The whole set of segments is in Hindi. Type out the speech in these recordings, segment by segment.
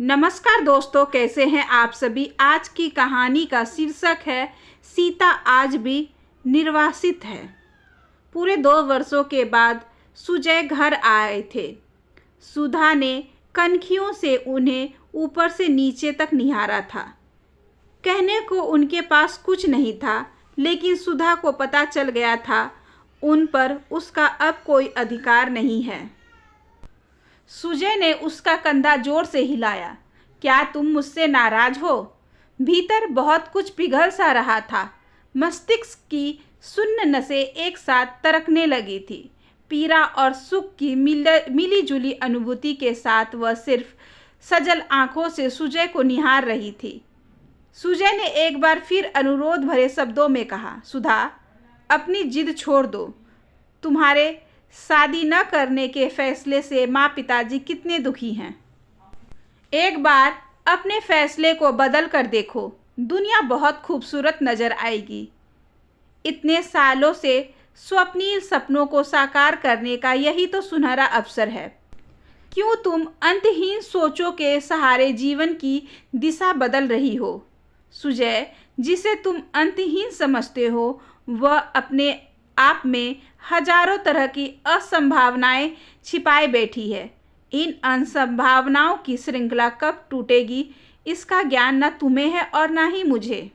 नमस्कार दोस्तों, कैसे हैं आप सभी। आज की कहानी का शीर्षक है सीता आज भी निर्वासित है। पूरे 2 वर्षों के बाद सुजय घर आए थे। सुधा ने कनखियों से उन्हें ऊपर से नीचे तक निहारा था। कहने को उनके पास कुछ नहीं था, लेकिन सुधा को पता चल गया था उन पर उसका अब कोई अधिकार नहीं है। सुजय ने उसका कंधा जोर से हिलाया। क्या तुम मुझसे नाराज हो? भीतर बहुत कुछ पिघल सा रहा था। मस्तिष्क की शून्य नसें एक साथ तरकने लगी थी। पीड़ा और सुख की मिली जुली अनुभूति के साथ वह सिर्फ सजल आंखों से सुजय को निहार रही थी। सुजय ने एक बार फिर अनुरोध भरे शब्दों में कहा, सुधा, अपनी जिद छोड़ दो। तुम्हारे शादी न करने के फैसले से माँ पिताजी कितने दुखी हैं। एक बार अपने फैसले को बदल कर देखो, दुनिया बहुत खूबसूरत नजर आएगी। इतने सालों से स्वप्निल सपनों को साकार करने का यही तो सुनहरा अवसर है। क्यों तुम अंतहीन सोचों के सहारे जीवन की दिशा बदल रही हो? सुजय, जिसे तुम अंतहीन समझते हो, वह अपने आप में हजारों तरह की असंभावनाएं छिपाए बैठी है। इन असंभावनाओं की श्रृंखला कब टूटेगी, इसका ज्ञान न तुम्हें है और न ही मुझे।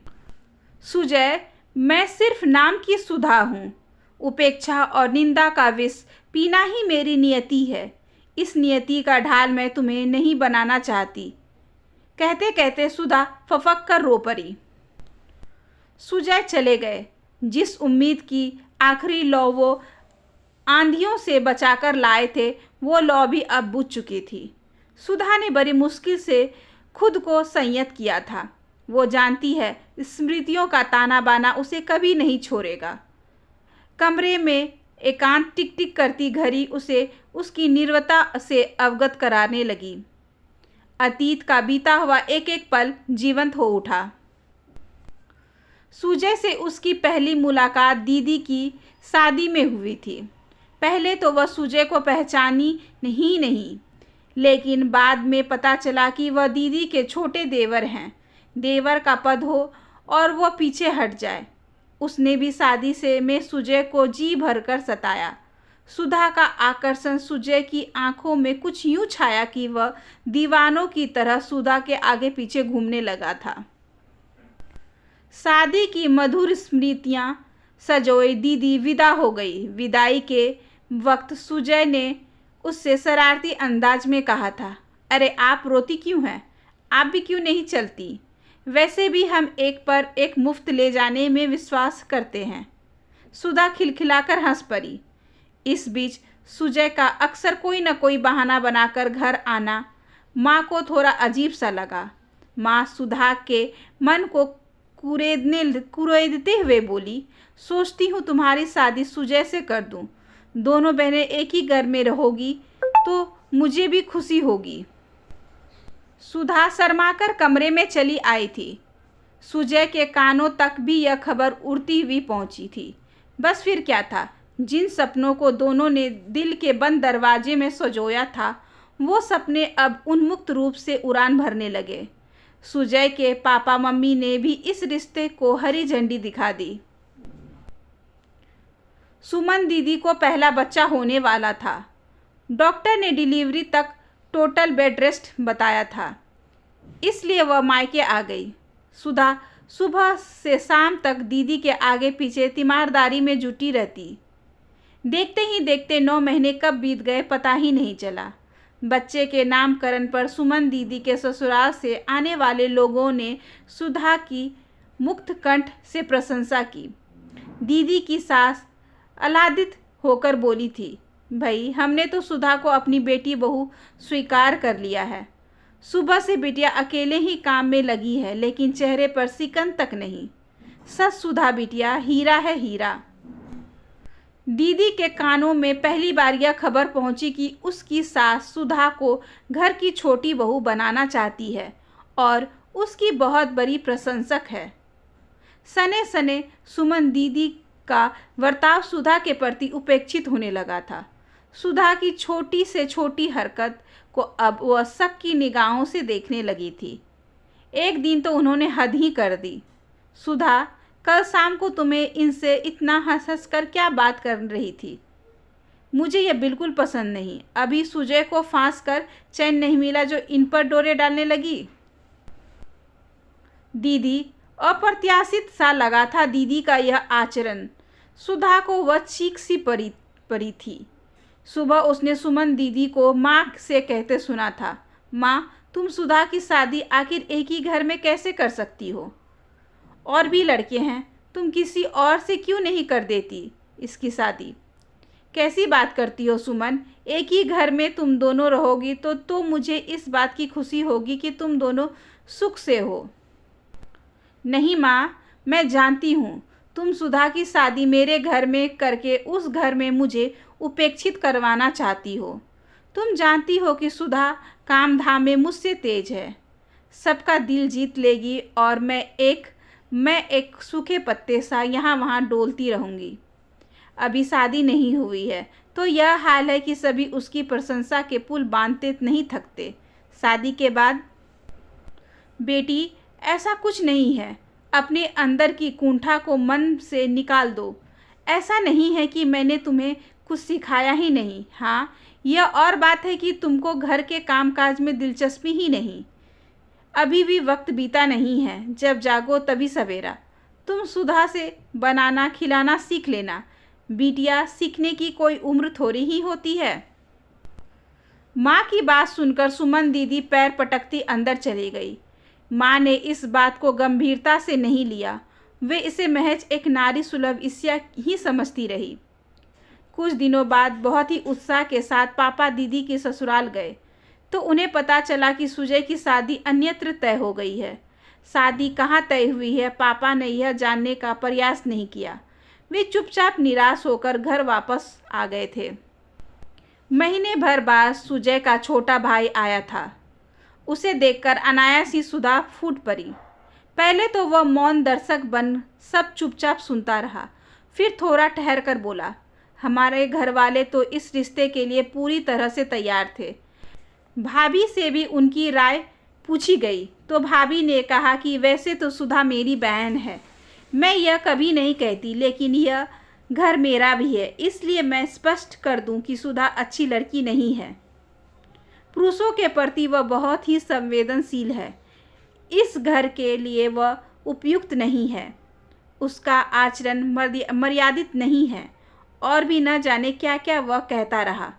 सुजय, मैं सिर्फ नाम की सुधा हूँ। उपेक्षा और निंदा का विष पीना ही मेरी नियति है। इस नियति का ढाल मैं तुम्हें नहीं बनाना चाहती। कहते कहते सुधा फफक कर रो पड़ी। सुजय चले गए। जिस उम्मीद की आखिरी लौ वो आंधियों से बचाकर लाए थे, वो लौ भी अब बुझ चुकी थी। सुधा ने बड़ी मुश्किल से खुद को संयत किया था। वो जानती है स्मृतियों का ताना बाना उसे कभी नहीं छोड़ेगा। कमरे में एकांत टिक टिक करती घड़ी उसे उसकी निर्वता से अवगत कराने लगी। अतीत का बीता हुआ एक एक पल जीवंत हो उठा। सुजय से उसकी पहली मुलाकात दीदी की शादी में हुई थी। पहले तो वह सुजय को पहचानी ही नहीं, लेकिन बाद में पता चला कि वह दीदी के छोटे देवर हैं। देवर का पद हो और वह पीछे हट जाए। उसने भी शादी से में सुजय को जी भर कर सताया। सुधा का आकर्षण सुजय की आंखों में कुछ यूं छाया कि वह दीवानों की तरह सुधा के आगे पीछे घूमने लगा था। शादी की मधुर स्मृतियां सजोए दीदी विदा हो गई। विदाई के वक्त सुजय ने उससे शरारती अंदाज में कहा था, अरे आप रोती क्यों हैं? आप भी क्यों नहीं चलती? वैसे भी हम एक पर एक मुफ्त ले जाने में विश्वास करते हैं। सुधा खिलखिलाकर हंस पड़ी। इस बीच सुजय का अक्सर कोई न कोई बहाना बनाकर घर आना माँ को थोड़ा अजीब सा लगा। माँ सुधा के मन को कुरेदते हुए बोली, सोचती हूँ तुम्हारी शादी सुजय से कर दूँ। दोनों बहनें एक ही घर में रहोगी तो मुझे भी खुशी होगी। सुधा शर्माकर कमरे में चली आई थी। सुजय के कानों तक भी यह खबर उड़ती हुई पहुंची थी। बस फिर क्या था, जिन सपनों को दोनों ने दिल के बंद दरवाजे में सजोया था, वो सपने अब उन्मुक्त रूप से उड़ान भरने लगे। सुजय के पापा मम्मी ने भी इस रिश्ते को हरी झंडी दिखा दी। सुमन दीदी को पहला बच्चा होने वाला था। डॉक्टर ने डिलीवरी तक टोटल बेड रेस्ट बताया था, इसलिए वह मायके आ गई। सुधा सुबह से शाम तक दीदी के आगे पीछे तीमारदारी में जुटी रहती। देखते ही देखते 9 महीने कब बीत गए पता ही नहीं चला। बच्चे के नामकरण पर सुमन दीदी के ससुराल से आने वाले लोगों ने सुधा की मुक्त कंठ से प्रशंसा की। दीदी की सास आह्लादित होकर बोली थी, भाई हमने तो सुधा को अपनी बेटी बहू स्वीकार कर लिया है। सुबह से बिटिया अकेले ही काम में लगी है, लेकिन चेहरे पर सिकन तक नहीं। सच सुधा बिटिया हीरा है, हीरा। दीदी के कानों में पहली बार यह खबर पहुंची कि उसकी सास सुधा को घर की छोटी बहू बनाना चाहती है और उसकी बहुत बड़ी प्रशंसक है। सने सने सुमन दीदी का वर्ताव सुधा के प्रति उपेक्षित होने लगा था। सुधा की छोटी से छोटी हरकत को अब वह शक की निगाहों से देखने लगी थी। एक दिन तो उन्होंने हद ही कर दी। सुधा, कल शाम को तुम्हें इनसे इतना हंस हंस कर क्या बात कर रही थी? मुझे यह बिल्कुल पसंद नहीं। अभी सुजय को फांस कर चैन नहीं मिला जो इन पर डोरे डालने लगी। दीदी, अप्रत्याशित सा लगा था दीदी का यह आचरण। सुधा को वह चीख सी पड़ी थी। सुबह उसने सुमन दीदी को माँ से कहते सुना था, माँ, तुम सुधा की शादी आखिर एक ही घर में कैसे कर सकती हो? और भी लड़के हैं, तुम किसी और से क्यों नहीं कर देती इसकी शादी? कैसी बात करती हो सुमन? एक ही घर में तुम दोनों रहोगी तो मुझे इस बात की खुशी होगी कि तुम दोनों सुख से हो। नहीं माँ, मैं जानती हूँ तुम सुधा की शादी मेरे घर में करके उस घर में मुझे उपेक्षित करवाना चाहती हो। तुम जानती हो कि सुधा काम धाम में मुझसे तेज है, सबका दिल जीत लेगी और मैं एक सूखे पत्ते सा यहाँ वहाँ डोलती रहूँगी। अभी शादी नहीं हुई है तो यह हाल है कि सभी उसकी प्रशंसा के पुल बांधते नहीं थकते। शादी के बाद बेटी, ऐसा कुछ नहीं है। अपने अंदर की कुंठा को मन से निकाल दो। ऐसा नहीं है कि मैंने तुम्हें कुछ सिखाया ही नहीं। हाँ, यह और बात है कि तुमको घर के कामकाज में दिलचस्पी ही नहीं। अभी भी वक्त बीता नहीं है, जब जागो तभी सवेरा। तुम सुधा से बनाना खिलाना सीख लेना। बिटिया, सीखने की कोई उम्र थोड़ी ही होती है। माँ की बात सुनकर सुमन दीदी पैर पटकती अंदर चली गई। माँ ने इस बात को गंभीरता से नहीं लिया। वे इसे महज एक नारी सुलभ ईर्ष्या ही समझती रही। कुछ दिनों बाद बहुत ही उत्साह के साथ पापा दीदी के ससुराल गए तो उन्हें पता चला कि सुजय की शादी अन्यत्र तय हो गई है। शादी कहाँ तय हुई है, पापा ने यह जानने का प्रयास नहीं किया। वे चुपचाप निराश होकर घर वापस आ गए थे। महीने भर बाद सुजय का छोटा भाई आया था। उसे देखकर अनायास ही सुधा फूट पड़ी। पहले तो वह मौन दर्शक बन सब चुपचाप सुनता रहा, फिर थोड़ा ठहर कर बोला, हमारे घर वाले तो इस रिश्ते के लिए पूरी तरह से तैयार थे। भाभी से भी उनकी राय पूछी गई तो भाभी ने कहा कि वैसे तो सुधा मेरी बहन है, मैं यह कभी नहीं कहती, लेकिन यह घर मेरा भी है, इसलिए मैं स्पष्ट कर दूं कि सुधा अच्छी लड़की नहीं है। पुरुषों के प्रति वह बहुत ही संवेदनशील है। इस घर के लिए वह उपयुक्त नहीं है। उसका आचरण मर्यादित नहीं है और भी न जाने क्या क्या वह कहता रहा।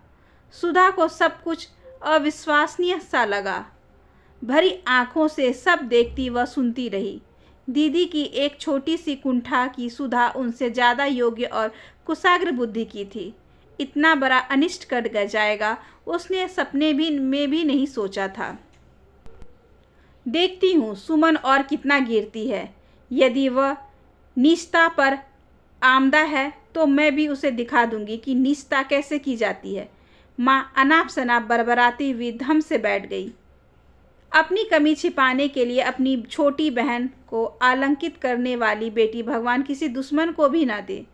सुधा को सब कुछ अविश्वसनीय सा लगा। भरी आंखों से सब देखती व सुनती रही। दीदी की एक छोटी सी कुंठा की सुधा उनसे ज़्यादा योग्य और कुशाग्र बुद्धि की थी। इतना बड़ा अनिष्ट कर जाएगा उसने सपने में भी नहीं सोचा था। देखती हूँ सुमन और कितना गिरती है। यदि वह नीचता पर आमदा है तो मैं भी उसे दिखा दूंगी कि नीचता कैसे की जाती है। माँ अनाप शनाप बरबराती हुई धम से बैठ गई। अपनी कमी छिपाने के लिए अपनी छोटी बहन को आलंकित करने वाली बेटी भगवान किसी दुश्मन को भी ना दे।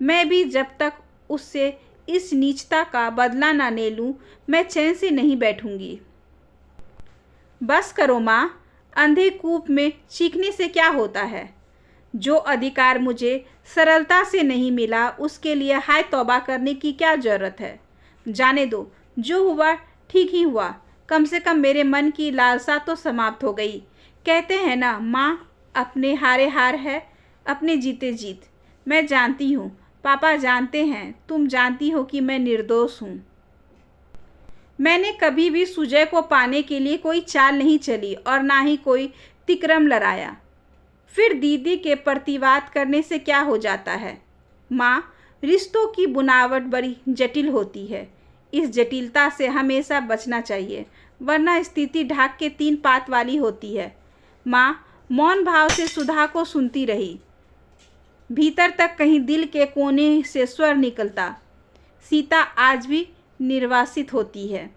मैं भी जब तक उससे इस नीचता का बदला ना ले लूँ, मैं चैन से नहीं बैठूंगी। बस करो माँ, अंधे कूप में चीखने से क्या होता है। जो अधिकार मुझे सरलता से नहीं मिला उसके लिए हाय तौबा करने की क्या ज़रूरत है। जाने दो, जो हुआ ठीक ही हुआ। कम से कम मेरे मन की लालसा तो समाप्त हो गई। कहते हैं ना माँ, अपने हारे हार है, अपने जीते जीत। मैं जानती हूँ, पापा जानते हैं, तुम जानती हो कि मैं निर्दोष हूँ। मैंने कभी भी सुजय को पाने के लिए कोई चाल नहीं चली और ना ही कोई तिक्रम लड़ाया। फिर दीदी के प्रतिवाद करने से क्या हो जाता है। माँ, रिश्तों की बुनावट बड़ी जटिल होती है। इस जटिलता से हमेशा बचना चाहिए, वरना स्थिति ढाक के 3 पात वाली होती है। माँ मौन भाव से सुधा को सुनती रही। भीतर तक कहीं दिल के कोने से स्वर निकलता, सीता आज भी निर्वासित होती है।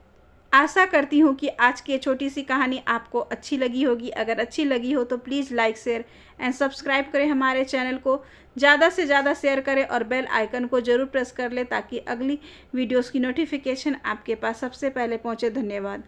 आशा करती हूँ कि आज की ये छोटी सी कहानी आपको अच्छी लगी होगी। अगर अच्छी लगी हो तो please like, share and subscribe करें हमारे चैनल को, ज़्यादा से ज़्यादा शेयर करें और बेल आइकन को ज़रूर प्रेस कर लें ताकि अगली वीडियोस की नोटिफिकेशन आपके पास सबसे पहले पहुँचे। धन्यवाद।